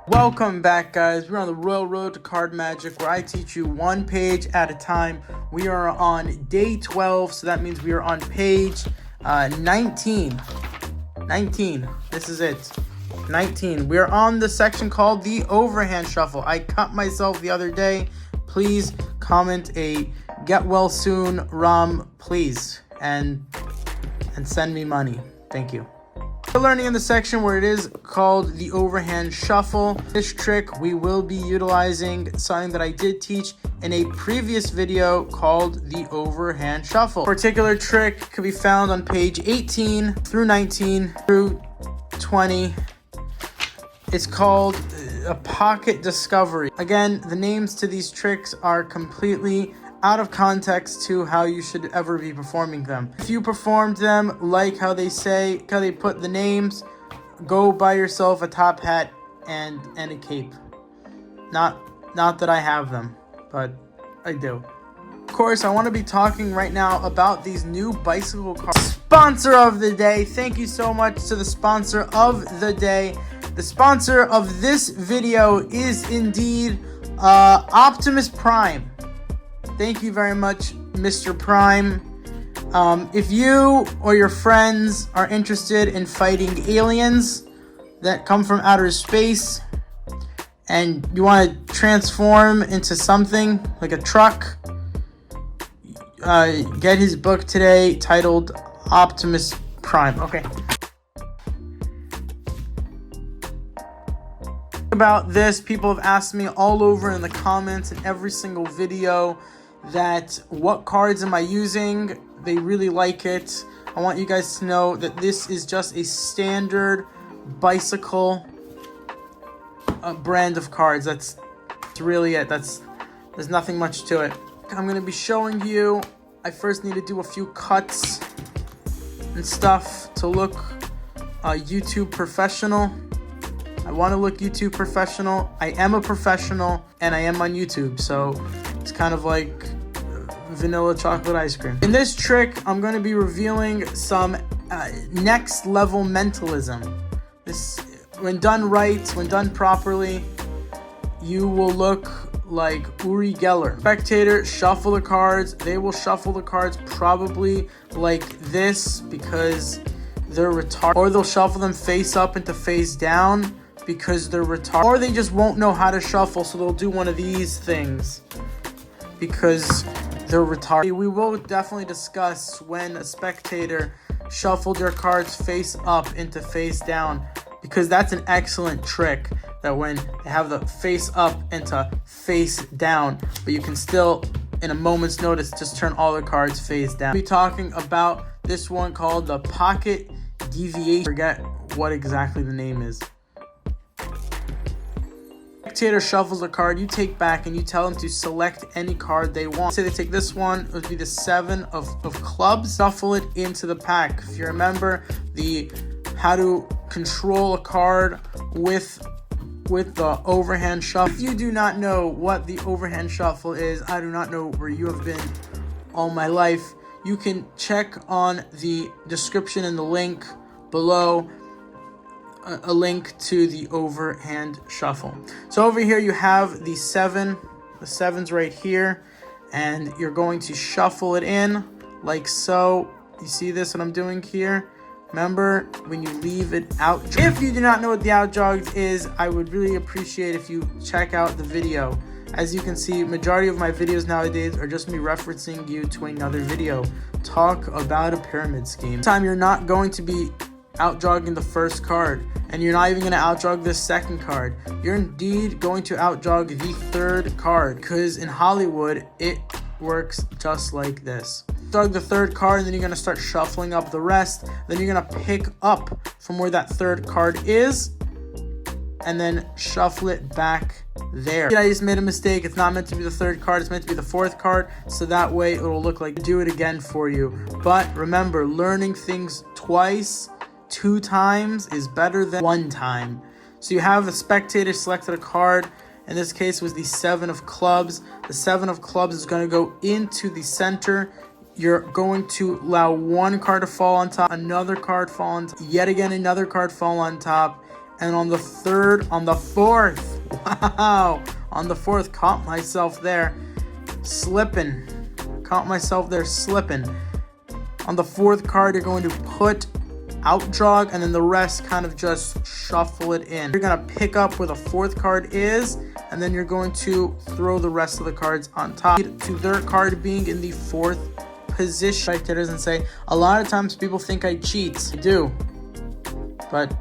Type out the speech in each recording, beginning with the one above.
Welcome back, guys. We're on the royal road to card magic, where I teach you one page at a time. We are on day 12, so that means we are on page 19. This is it. 19. We're on the section called the overhand shuffle. I cut myself the other day. Please comment a get well soon Ram, please, and send me money. Thank you. We're learning in the section where it is called the overhand shuffle. This trick we will be utilizing something that I did teach in a previous video called the overhand shuffle. Particular trick can be found on page 18 through 19 through 20. It's called a pocket discovery. Again, the names to these tricks are completely out of context to how you should ever be performing them. If you performed them like how they say, how they put the names, go buy yourself a top hat and a cape. Not that I have them, but I do. Of course, I want to be talking right now about these new bicycle cards. Sponsor of the day. Thank you so much to the sponsor of the day. The sponsor of this video is indeed Optimus Prime. Thank you very much, Mr. Prime. If you or your friends are interested in fighting aliens that come from outer space and you want to transform into something like a truck, get his book today titled Optimus Prime. Okay. About this, people have asked me all over in the comments in every single video that what cards am I using. They really like it. I want you guys to know that this is just a standard bicycle brand of cards. That's really it. There's nothing much to it. I'm going to be showing you. I first need to do a few cuts and stuff to look YouTube professional. I want to look YouTube professional. I am a professional and I am on YouTube, so it's kind of like vanilla chocolate ice cream. In this trick, I'm going to be revealing some next level mentalism. This, when done right, when done properly, you will look like Uri Geller. Spectator, shuffle the cards. They will shuffle the cards probably like this because they're retarded, or they'll shuffle them face up into face down because they're retarded, or they just won't know how to shuffle, so they'll do one of these things because they're retarded. We will definitely discuss when a spectator shuffled their cards face up into face down, because that's an excellent trick, that when they have the face up into face down, but you can still, in a moment's notice, just turn all the cards face down. We'll be talking about this one called the pocket deviation. Forget what exactly the name is. Spectator shuffles a card, you take back and you tell them to select any card they want. Say they take this one, it would be the 7 of clubs. Shuffle it into the pack. If you remember the how to control a card with the overhand shuffle. If you do not know what the overhand shuffle is, I do not know where you have been all my life. You can check on the description and the link below, a link to the overhand shuffle. So over here you have the 7. The 7's right here, and you're going to shuffle it in like so. You see this, what I'm doing here? Remember, when you leave it out. If you do not know what the out jog is, I would really appreciate if you check out the video. As you can see, majority of my videos nowadays are just me referencing you to another video. Talk about a pyramid scheme. This time you're not going to be out jogging the first card, and you're not even going to out jog the second card. You're indeed going to out jog the third card, because in Hollywood it works just like this. Jog the third card, and then you're going to start shuffling up the rest. Then you're going to pick up from where that third card is and then shuffle it back there. I just made a mistake. It's not meant to be the third card, it's meant to be the fourth card, so that way it'll look like do it again for you. But remember, learning things twice, 2 times is better than 1 time. So you have the spectator selected a card. In this case was the 7 of clubs. The 7 of clubs is going to go into the center. you're going to allow one card to fall on top, another card fall on top, yet again another card fall on top, and on the fourth, wow, on the fourth, caught myself there slipping. On the fourth card, you're going to put outdraw, and then the rest kind of just shuffle it in. You're gonna pick up where the fourth card is, and then you're going to throw the rest of the cards on top to their card being in the fourth position. Right, there doesn't say. A lot of times people think I cheat. I do, but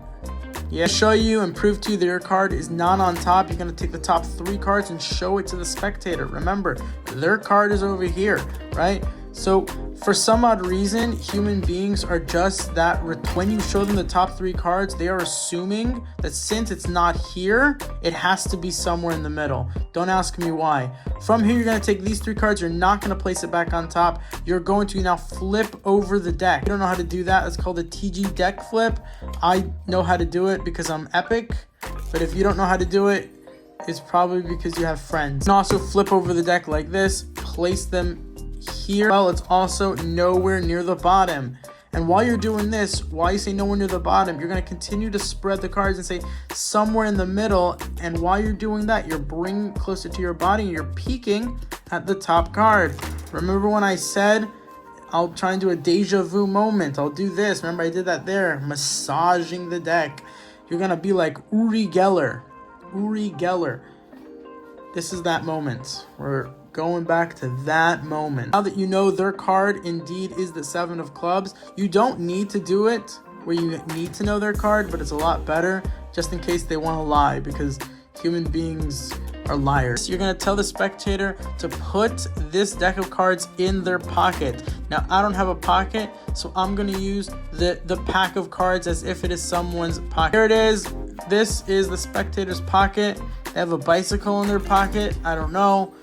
yeah, show you and prove to you that your card is not on top. You're gonna take the top 3 cards and show it to the spectator. Remember, their card is over here, right? So for some odd reason, human beings are just that. When you show them the top 3 cards, they are assuming that since it's not here, it has to be somewhere in the middle. Don't ask me why. From here, you're going to take these 3 cards. You're not going to place it back on top. You're going to now flip over the deck. You don't know how to do that. It's called a TG deck flip. I know how to do it because I'm epic. But if you don't know how to do it, it's probably because you have friends. You can also flip over the deck like this. Place them here. Well, it's also nowhere near the bottom. And while you're doing this, while you say nowhere near the bottom, you're going to continue to spread the cards and say somewhere in the middle. And while you're doing that, you're bringing closer to your body and you're peeking at the top card. Remember when I said I'll try and do a deja vu moment? I'll do this. Remember I did that there, massaging the deck. You're going to be like Uri Geller. This is that moment. We're going back to that moment. Now that you know their card indeed is the 7 of clubs, you don't need to do it where you need to know their card, but it's a lot better just in case they want to lie, because human beings are liars. You're going to tell the spectator to put this deck of cards in their pocket. Now, I don't have a pocket, so I'm going to use the pack of cards as if it is someone's pocket. Here it is. This is the spectator's pocket. They have a bicycle in their pocket. I don't know.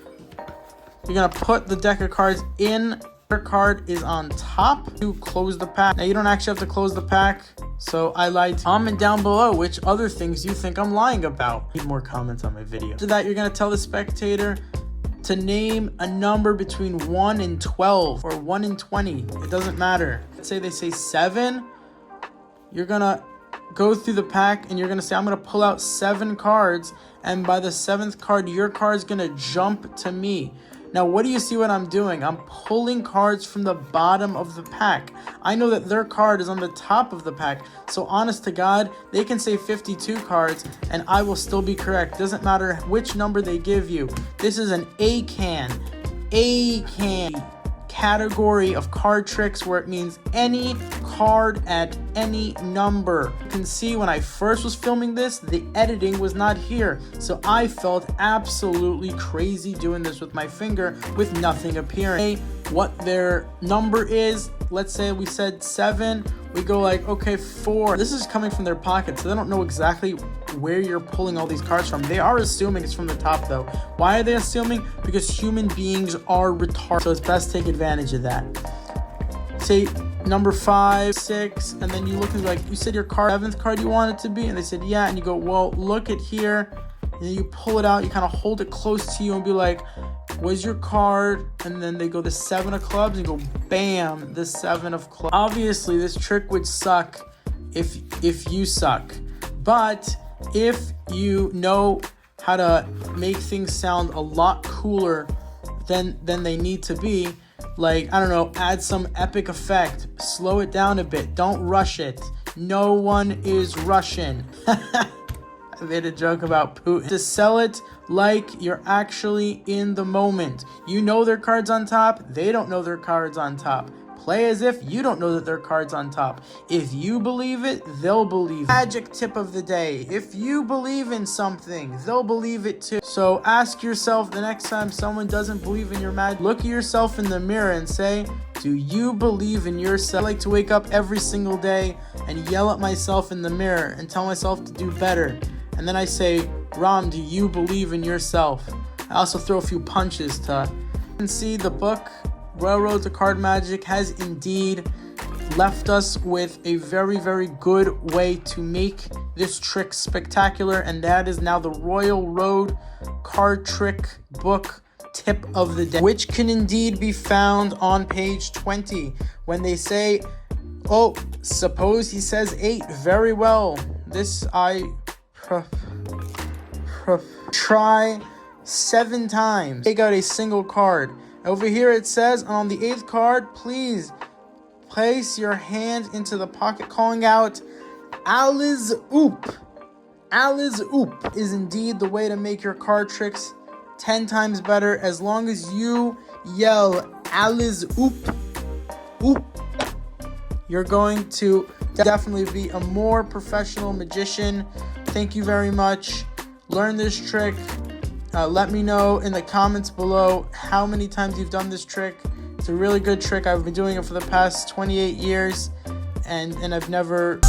You're going to put the deck of cards in. Their card is on top. You close the pack. Now, you don't actually have to close the pack, so I lied. Comment down below which other things you think I'm lying about. Need more comments on my video. After that, you're going to tell the spectator to name a number between 1 and 12 or 1 and 20. It doesn't matter. Let's say they say 7. You're going to go through the pack and you're going to say, I'm going to pull out 7 cards, and by the 7th card, your card's going to jump to me. Now, what do you see what I'm doing? I'm pulling cards from the bottom of the pack. I know that their card is on the top of the pack. So honest to God, they can say 52 cards and I will still be correct. Doesn't matter which number they give you. This is an ACAAN category of card tricks where it means any card at any number. You can see when I first was filming this, the editing was not here. So I felt absolutely crazy doing this with my finger with nothing appearing. What their number is, let's say we said 7, we go like, okay, 4. This is coming from their pocket, so they don't know exactly where you're pulling all these cards from. They are assuming it's from the top though. Why are they assuming? Because human beings are retarded. So it's best to take advantage of that. Say number 5, 6, and then you look and like, you said your card, 7th card you want it to be, and they said yeah, and you go, well, look at here, and then you pull it out, you kind of hold it close to you and be like, where's your card? And then they go the 7 of clubs and go bam, the 7 of clubs. Obviously this trick would suck if you suck, but if you know how to make things sound a lot cooler than they need to be, like, I don't know, add some epic effect, slow it down a bit, don't rush it. No one is Russian. I made a joke about Putin. To sell it like you're actually in the moment. You know their cards on top, they don't know their cards on top. Play as if you don't know that their card's on top. If you believe it, they'll believe it. Magic tip of the day. If you believe in something, they'll believe it too. So ask yourself the next time someone doesn't believe in your magic, look at yourself in the mirror and say, do you believe in yourself? I like to wake up every single day and yell at myself in the mirror and tell myself to do better. And then I say, Ram, do you believe in yourself? I also throw a few punches to... You can see the book Railroad to Card Magic has indeed left us with a very, very good way to make this trick spectacular, and that is now the Royal Road card trick book tip of the day, which can indeed be found on page 20. When they say, oh, suppose he says 8. Very well. This I try 7 times. Take out a single card. Over here it says on the 8th card, please place your hand into the pocket, calling out Alice Oop. Alice Oop is indeed the way to make your card tricks 10 times better. As long as you yell Alice Oop, Oop, you're going to definitely be a more professional magician. Thank you very much. Learn this trick. Let me know in the comments below how many times you've done this trick. It's a really good trick. I've been doing it for the past 28 years and I've never